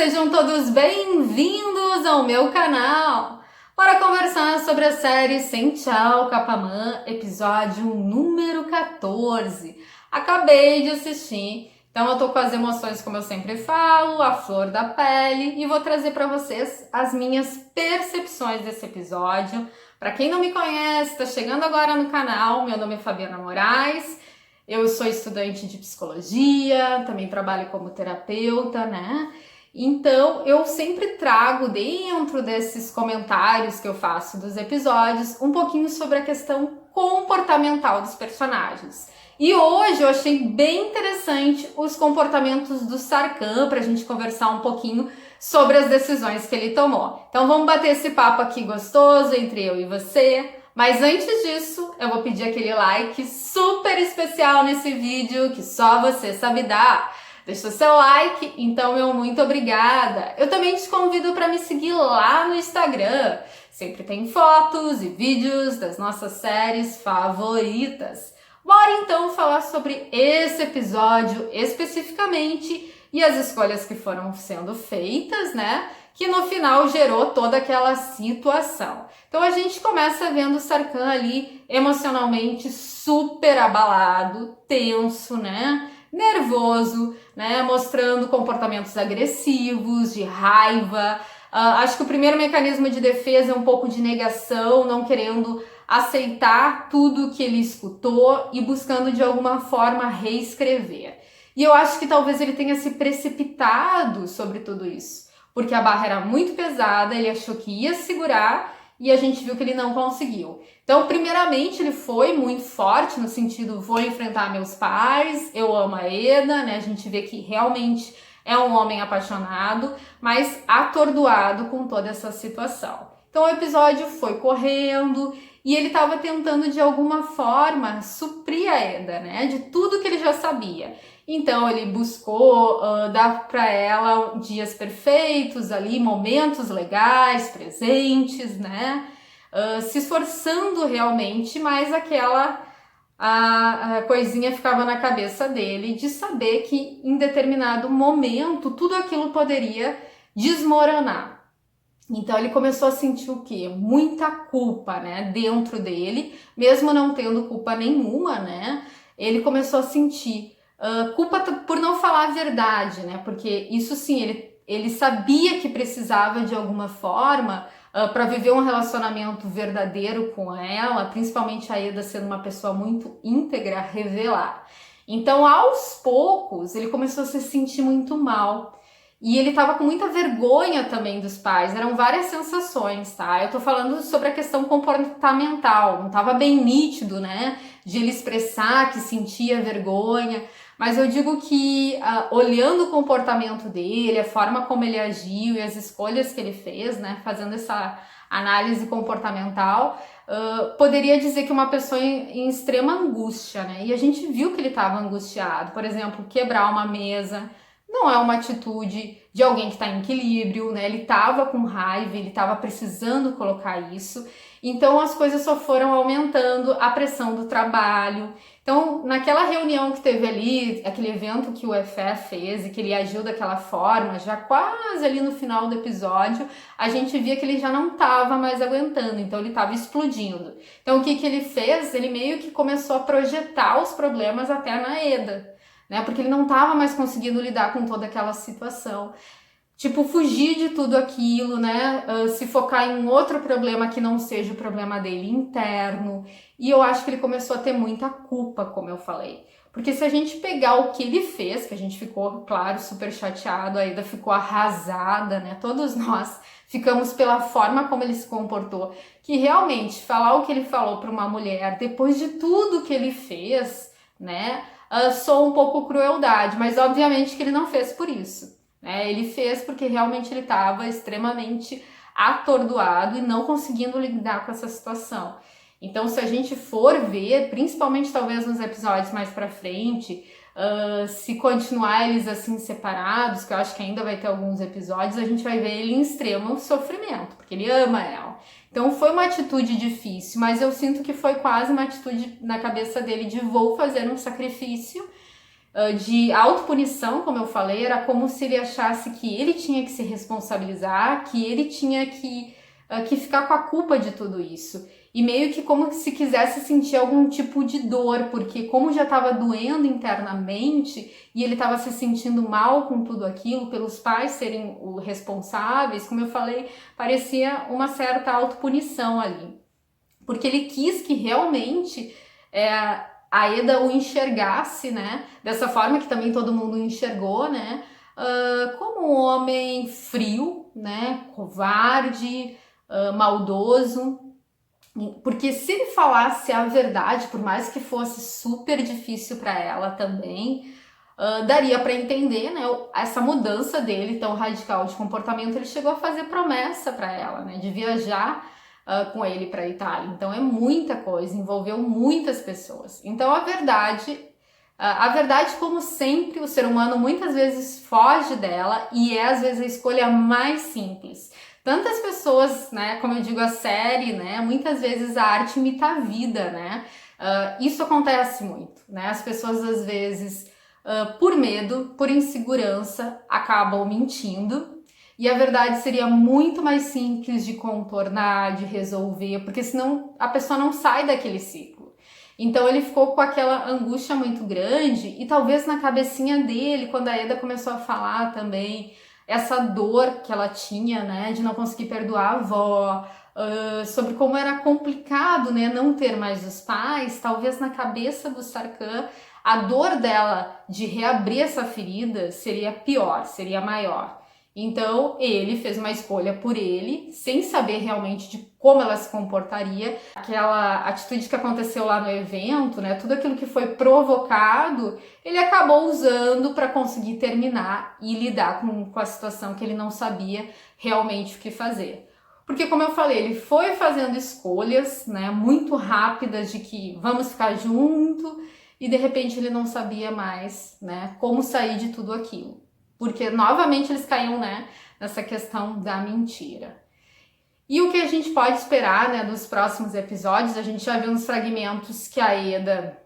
sejam todos bem-vindos ao meu canal para conversar sobre a série Senchal Capamã, episódio número 14. Acabei de assistir, então eu tô com as emoções, como eu sempre falo, a flor da pele, e vou trazer para vocês as minhas percepções desse episódio. Para quem não me conhece, tá chegando agora no canal, meu nome é Fabiana Moraes. Eu sou estudante de psicologia, também trabalho como terapeuta, né? Então, eu sempre trago dentro desses comentários que eu faço dos episódios um pouquinho sobre a questão comportamental dos personagens. E hoje eu achei bem interessante os comportamentos do Sarkhan para a gente conversar um pouquinho sobre as decisões que ele tomou. Então, vamos bater esse papo aqui gostoso entre eu e você. Mas antes disso, eu vou pedir aquele like super especial nesse vídeo que só você sabe dar. Deixa o seu like, então meu muito obrigada. Eu também te convido para me seguir lá no Instagram. Sempre tem fotos e vídeos das nossas séries favoritas. Bora então falar sobre esse episódio especificamente e as escolhas que foram sendo feitas, né? Que no final gerou toda aquela situação. Então a gente começa vendo o Sarkhan ali emocionalmente super abalado, tenso, né? Nervoso, né? Mostrando comportamentos agressivos, de raiva. Acho que o primeiro mecanismo de defesa é um pouco de negação, não querendo aceitar tudo que ele escutou e buscando de alguma forma reescrever. E eu acho que talvez ele tenha se precipitado sobre tudo isso, porque a barra era muito pesada, ele achou que ia segurar e a gente viu que ele não conseguiu. Então, primeiramente, ele foi muito forte no sentido, vou enfrentar meus pais, eu amo a Eda, né? A gente vê que realmente é um homem apaixonado, mas atordoado com toda essa situação. Então, o episódio foi correndo e ele estava tentando, de alguma forma, suprir a Eda, né? De tudo que ele já sabia. Então ele buscou dar para ela dias perfeitos ali, momentos legais, presentes, né? Se esforçando realmente, mas aquela a coisinha ficava na cabeça dele de saber que em determinado momento tudo aquilo poderia desmoronar. Então ele começou a sentir o quê? Muita culpa, né? Dentro dele, mesmo não tendo culpa nenhuma, né? Ele começou a sentir culpa por não falar a verdade, né? Porque isso sim, ele sabia que precisava de alguma forma para viver um relacionamento verdadeiro com ela, principalmente a Eda sendo uma pessoa muito íntegra, revelar. Então, aos poucos, ele começou a se sentir muito mal. E ele tava com muita vergonha também dos pais, eram várias sensações, tá? Eu tô falando sobre a questão comportamental, não tava bem nítido, né? De ele expressar que sentia vergonha, mas eu digo que olhando o comportamento dele, a forma como ele agiu e as escolhas que ele fez, né? Fazendo essa análise comportamental, poderia dizer que uma pessoa em extrema angústia, né? E a gente viu que ele estava angustiado, por exemplo, quebrar uma mesa, não é uma atitude de alguém que está em equilíbrio, né? Ele estava com raiva, ele estava precisando colocar isso. Então as coisas só foram aumentando, a pressão do trabalho. Então, naquela reunião que teve ali, aquele evento que o Efé fez e que ele agiu daquela forma, já quase ali no final do episódio, a gente via que ele já não estava mais aguentando, então ele estava explodindo. Então o que ele fez? Ele meio que começou a projetar os problemas até na Eda, né? Porque ele não estava mais conseguindo lidar com toda aquela situação. Tipo, fugir de tudo aquilo, né? Se focar em um outro problema que não seja o problema dele interno. E eu acho que ele começou a ter muita culpa, como eu falei. Porque se a gente pegar o que ele fez, que a gente ficou, claro, super chateado, a Eda ficou arrasada, né? Todos nós ficamos pela forma como ele se comportou. Que realmente, falar o que ele falou para uma mulher, depois de tudo que ele fez, né? Soa um pouco crueldade, mas obviamente que ele não fez por isso. Ele fez porque realmente ele estava extremamente atordoado e não conseguindo lidar com essa situação. Então, se a gente for ver, principalmente talvez nos episódios mais pra frente, se continuar eles assim separados, que eu acho que ainda vai ter alguns episódios, a gente vai ver ele em extremo sofrimento, porque ele ama ela. Então foi uma atitude difícil, mas eu sinto que foi quase uma atitude na cabeça dele de vou fazer um sacrifício de autopunição, como eu falei, era como se ele achasse que ele tinha que se responsabilizar, que ele tinha que ficar com a culpa de tudo isso. E meio que como se quisesse sentir algum tipo de dor, porque como já estava doendo internamente e ele estava se sentindo mal com tudo aquilo, pelos pais serem os responsáveis, como eu falei, parecia uma certa autopunição ali. Porque ele quis que realmente a Eda o enxergasse, né? Dessa forma que também todo mundo enxergou, né? Como um homem frio, né? Covarde, maldoso. Porque se ele falasse a verdade, por mais que fosse super difícil para ela também, daria para entender, né, essa mudança dele tão radical de comportamento. Ele chegou a fazer promessa para ela, né, de viajar com ele para a Itália. Então é muita coisa, envolveu muitas pessoas. Então a verdade, como sempre, o ser humano muitas vezes foge dela e é às vezes a escolha mais simples. Tantas pessoas, né, como eu digo, a série, né, muitas vezes a arte imita a vida, né, isso acontece muito, né, as pessoas às vezes, por medo, por insegurança, acabam mentindo, e a verdade seria muito mais simples de contornar, de resolver, porque senão a pessoa não sai daquele ciclo. Então ele ficou com aquela angústia muito grande, e talvez na cabecinha dele, quando a Eda começou a falar também, essa dor que ela tinha, né, de não conseguir perdoar a avó, sobre como era complicado, né, não ter mais os pais, talvez na cabeça do Sarkhan a dor dela de reabrir essa ferida seria pior, seria maior. Então ele fez uma escolha por ele, sem saber realmente de como ela se comportaria. Aquela atitude que aconteceu lá no evento, né, tudo aquilo que foi provocado, ele acabou usando para conseguir terminar e lidar com a situação que ele não sabia realmente o que fazer. Porque, como eu falei, ele foi fazendo escolhas, né, muito rápidas de que vamos ficar junto, e de repente ele não sabia mais, né, como sair de tudo aquilo. Porque novamente eles caíam, né, nessa questão da mentira. E o que a gente pode esperar, né, dos próximos episódios? A gente já viu nos fragmentos que a Eda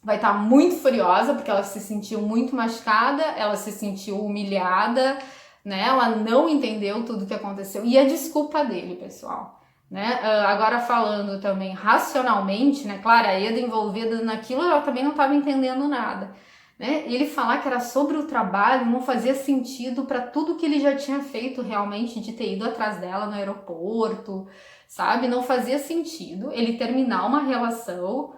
vai estar muito furiosa, porque ela se sentiu muito machucada, ela se sentiu humilhada, né? Ela não entendeu tudo o que aconteceu. E a desculpa dele, pessoal. Né? Agora falando também racionalmente, né? Claro, a Eda envolvida naquilo, ela também não estava entendendo nada. Né? Ele falar que era sobre o trabalho não fazia sentido para tudo que ele já tinha feito realmente, de ter ido atrás dela no aeroporto, sabe? Não fazia sentido ele terminar uma relação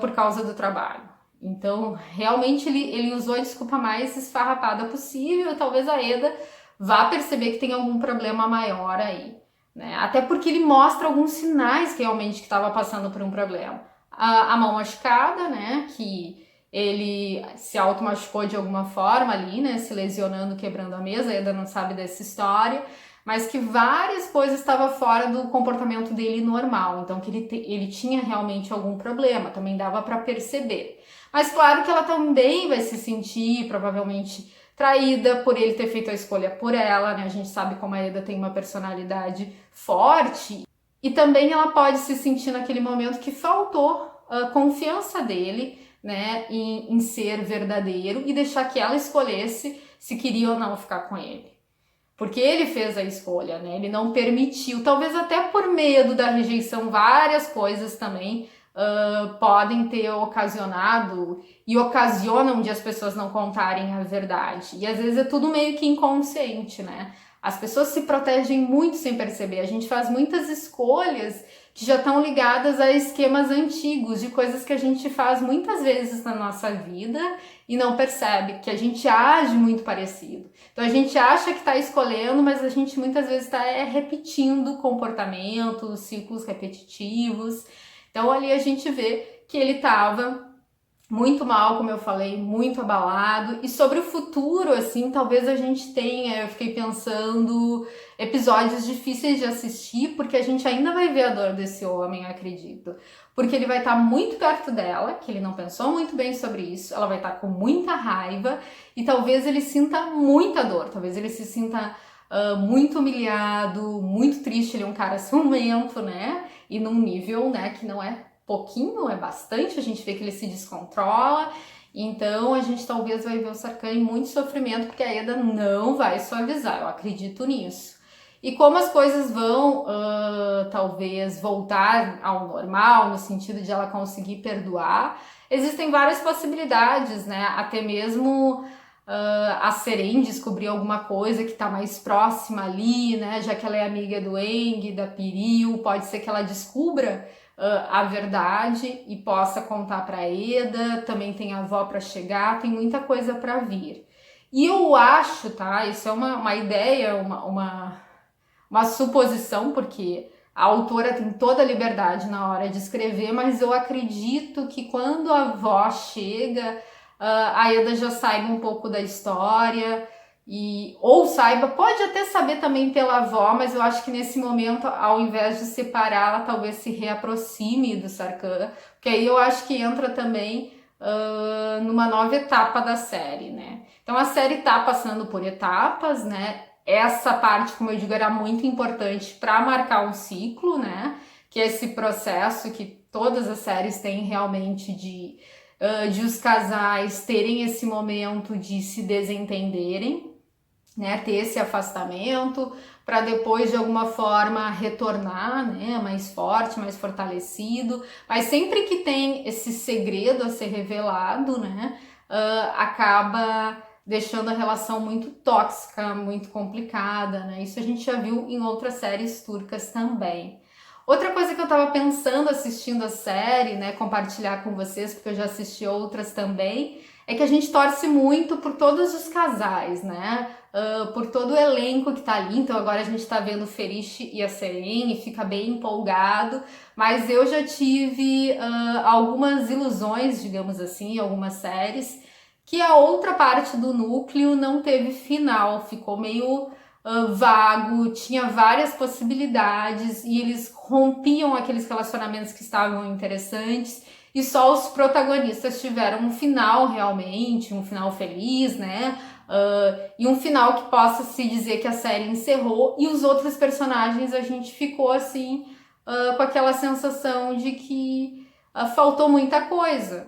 por causa do trabalho. Então, realmente ele usou a desculpa mais esfarrapada possível. Talvez a Eda vá perceber que tem algum problema maior aí, né? Até porque ele mostra alguns sinais realmente que estava passando por um problema. A mão machucada, né? Que ele se automachucou de alguma forma ali, né? Se lesionando, quebrando a mesa. A Eda não sabe dessa história, mas que várias coisas estavam fora do comportamento dele normal, então que ele tinha realmente algum problema, também dava para perceber. Mas claro que ela também vai se sentir provavelmente traída por ele ter feito a escolha por ela, né? A gente sabe como a Eda tem uma personalidade forte, e também ela pode se sentir naquele momento que faltou a confiança dele, né, em ser verdadeiro, e deixar que ela escolhesse se queria ou não ficar com ele. Porque ele fez a escolha, né? Ele não permitiu, talvez até por medo da rejeição, várias coisas também podem ter ocasionado e ocasionam de as pessoas não contarem a verdade. E às vezes é tudo meio que inconsciente, né? As pessoas se protegem muito sem perceber. A gente faz muitas escolhas que já estão ligadas a esquemas antigos, de coisas que a gente faz muitas vezes na nossa vida e não percebe, que a gente age muito parecido. Então a gente acha que está escolhendo, mas a gente muitas vezes está repetindo comportamentos, ciclos repetitivos. Então ali a gente vê que ele estava muito mal, como eu falei, muito abalado. E sobre o futuro, assim, talvez a gente tenha, eu fiquei pensando, episódios difíceis de assistir, porque a gente ainda vai ver a dor desse homem, eu acredito. Porque ele vai estar muito perto dela, que ele não pensou muito bem sobre isso, ela vai estar com muita raiva, e talvez ele sinta muita dor, talvez ele se sinta muito humilhado, muito triste. Ele é um cara ciumento, né? E num nível, né, que não é pouquinho, é bastante. A gente vê que ele se descontrola. Então a gente talvez vai ver o Sarkhan em muito sofrimento, porque a Eda não vai suavizar, eu acredito nisso. E como as coisas vão talvez voltar ao normal, no sentido de ela conseguir perdoar, existem várias possibilidades, né? Até mesmo a Seren descobrir alguma coisa que está mais próxima ali, né? Já que ela é amiga do Aang, da Piril, pode ser que ela descubra a verdade e possa contar para Eda. Também tem a avó para chegar, tem muita coisa para vir. E eu acho, tá? Isso é uma ideia, uma suposição, porque a autora tem toda a liberdade na hora de escrever, mas eu acredito que quando a avó chega, a Eda já saiba um pouco da história, ou saiba, pode até saber também pela avó, mas eu acho que nesse momento, ao invés de separar, ela talvez se reaproxime do Sarkhan, porque aí eu acho que entra também numa nova etapa da série, né? Então a série tá passando por etapas, né? Essa parte, como eu digo, era muito importante para marcar um ciclo, né? Que é esse processo que todas as séries têm realmente de os casais terem esse momento de se desentenderem, né? Ter esse afastamento para depois de alguma forma retornar, né? Mais forte, mais fortalecido. Mas sempre que tem esse segredo a ser revelado, né? Acaba deixando a relação muito tóxica, muito complicada, né? Isso a gente já viu em outras séries turcas também. Outra coisa que eu tava pensando assistindo a série, né, compartilhar com vocês, porque eu já assisti outras também, é que a gente torce muito por todos os casais, né? Por todo o elenco que tá ali. Então agora a gente tá vendo o Ferish e a Seren e fica bem empolgado, mas eu já tive algumas ilusões, digamos assim, em algumas séries, que a outra parte do núcleo não teve final, ficou meio vago, tinha várias possibilidades e eles rompiam aqueles relacionamentos que estavam interessantes e só os protagonistas tiveram um final realmente, um final feliz, né? E um final que possa se dizer que a série encerrou, e os outros personagens a gente ficou assim com aquela sensação de que faltou muita coisa,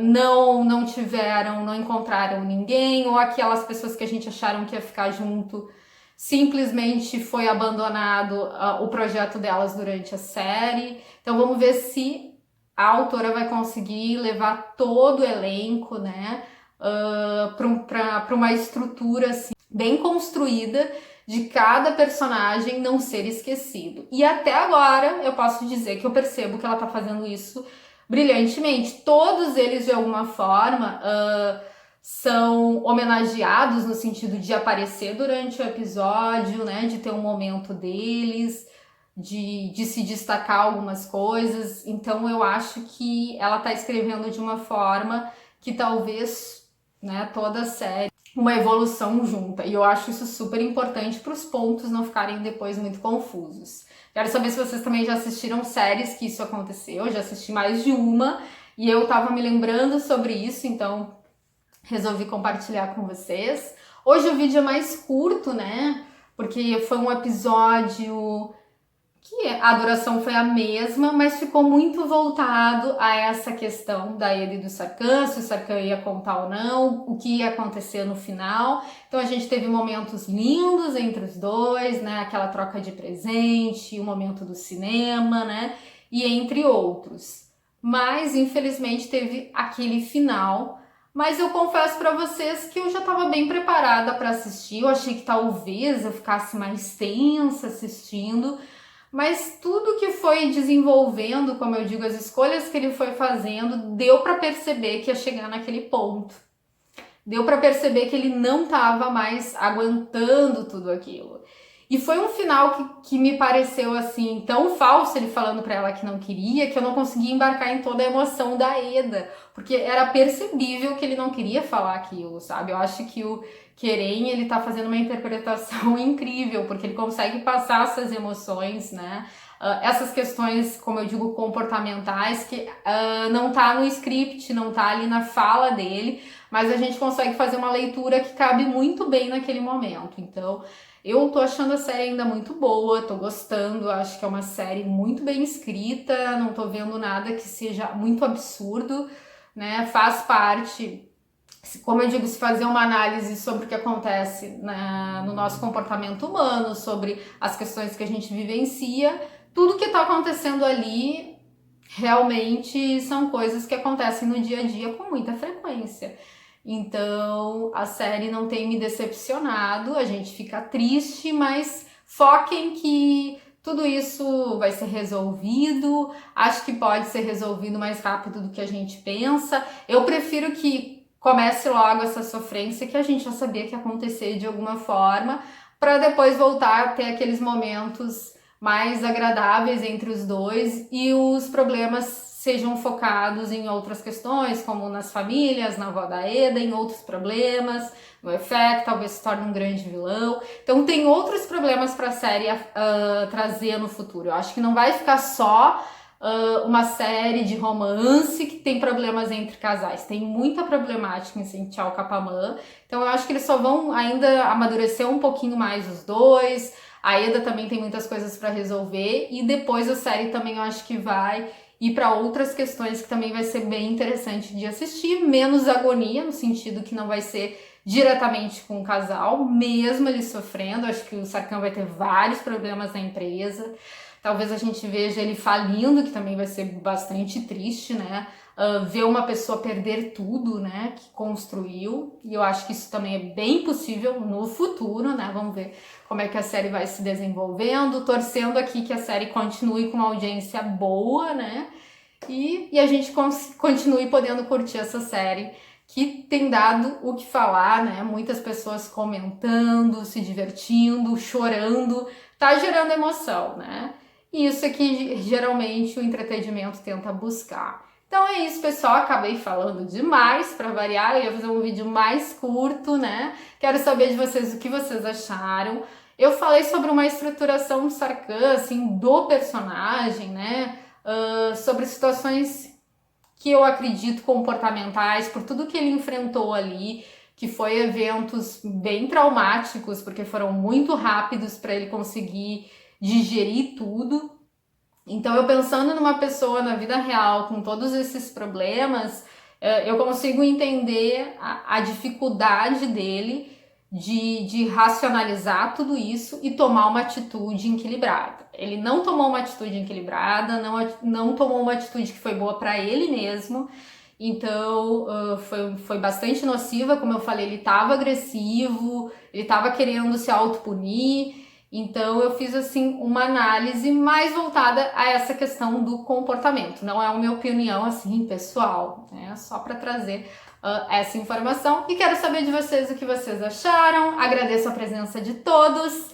não tiveram, não encontraram ninguém, ou aquelas pessoas que a gente acharam que ia ficar junto simplesmente foi abandonado o projeto delas durante a série. Então vamos ver se a autora vai conseguir levar todo o elenco, né, para uma estrutura assim, bem construída, de cada personagem não ser esquecido. E até agora eu posso dizer que eu percebo que ela tá fazendo isso brilhantemente. Todos eles, de alguma forma, são homenageados no sentido de aparecer durante o episódio, né? De ter um momento deles, de se destacar algumas coisas. Então eu acho que ela tá escrevendo de uma forma que talvez, né, toda a série uma evolução junta. E eu acho isso super importante para os pontos não ficarem depois muito confusos. Quero saber se vocês também já assistiram séries que isso aconteceu. Eu já assisti mais de uma e eu tava me lembrando sobre isso, então resolvi compartilhar com vocês. Hoje o vídeo é mais curto, né? Porque foi um episódio que a duração foi a mesma, mas ficou muito voltado a essa questão da Eda e do Sarkhan, se o Sarkhan ia contar ou não, o que ia acontecer no final. Então a gente teve momentos lindos entre os dois, né? Aquela troca de presente, o momento do cinema, né? E entre outros. Mas infelizmente teve aquele final. Mas eu confesso para vocês que eu já estava bem preparada para assistir. Eu achei que talvez eu ficasse mais tensa assistindo. Mas tudo que foi desenvolvendo, como eu digo, as escolhas que ele foi fazendo, deu para perceber que ia chegar naquele ponto. Deu para perceber que ele não estava mais aguentando tudo aquilo. E foi um final que me pareceu assim, tão falso, ele falando para ela que não queria, que eu não conseguia embarcar em toda a emoção da Eda, porque era percebível que ele não queria falar aquilo, sabe? Eu acho que o Keren, ele tá fazendo uma interpretação incrível, porque ele consegue passar essas emoções, né? Essas questões, como eu digo, comportamentais, que não tá no script, não tá ali na fala dele, mas a gente consegue fazer uma leitura que cabe muito bem naquele momento. Então, eu tô achando a série ainda muito boa, tô gostando, acho que é uma série muito bem escrita, não tô vendo nada que seja muito absurdo. né? Faz parte, como eu digo, se fazer uma análise sobre o que acontece, né, no nosso comportamento humano, sobre as questões que a gente vivencia, tudo que está acontecendo ali realmente são coisas que acontecem no dia a dia com muita frequência. Então, a série não tem me decepcionado, a gente fica triste, mas foquem que tudo isso vai ser resolvido. Acho que pode ser resolvido mais rápido do que a gente pensa. Eu prefiro que comece logo essa sofrência que a gente já sabia que ia acontecer de alguma forma, para depois voltar a ter aqueles momentos mais agradáveis entre os dois e os problemas sejam focados em outras questões, como nas famílias, na avó da Eda, em outros problemas, no Efek talvez se torne um grande vilão. Então tem outros problemas para a série trazer no futuro. Eu acho que não vai ficar só uma série de romance que tem problemas entre casais. Tem muita problemática em Senchal Kapamã. Então eu acho que eles só vão ainda amadurecer um pouquinho mais os dois. A Eda também tem muitas coisas para resolver. E depois a série também eu acho que vai ir para outras questões que também vai ser bem interessante de assistir. Menos agonia, no sentido que não vai ser diretamente com o casal, mesmo ele sofrendo. Acho que o Sarkhan vai ter vários problemas na empresa. Talvez a gente veja ele falindo, que também vai ser bastante triste, né? Ver uma pessoa perder tudo, né? Que construiu. E eu acho que isso também é bem possível no futuro, né? Vamos ver como é que a série vai se desenvolvendo. Torcendo aqui que a série continue com uma audiência boa, né? E a gente continue podendo curtir essa série que tem dado o que falar, né? Muitas pessoas comentando, se divertindo, chorando. Tá gerando emoção, né? E isso é que geralmente o entretenimento tenta buscar. Então é isso, pessoal. Acabei falando demais para variar. Eu ia fazer um vídeo mais curto, né? Quero saber de vocês o que vocês acharam. Eu falei sobre uma estruturação do Sarkhan, assim, do personagem, né? Sobre situações que eu acredito comportamentais, por tudo que ele enfrentou ali, que foi eventos bem traumáticos, porque foram muito rápidos para ele conseguir digerir tudo. Então, eu pensando numa pessoa na vida real com todos esses problemas, eu consigo entender a dificuldade dele de racionalizar tudo isso e tomar uma atitude equilibrada. Ele não tomou uma atitude equilibrada, não tomou uma atitude que foi boa para ele mesmo. Então, foi bastante nociva, como eu falei, ele estava agressivo, ele estava querendo se autopunir. Então eu fiz assim uma análise mais voltada a essa questão do comportamento. Não é uma minha opinião assim pessoal, né? Só para trazer essa informação. E quero saber de vocês o que vocês acharam. Agradeço a presença de todos.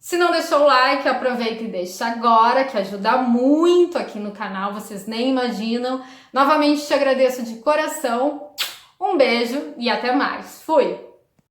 Se não deixou o like, aproveita e deixa agora, que ajuda muito aqui no canal, vocês nem imaginam. Novamente te agradeço de coração. Um beijo e até mais. Fui!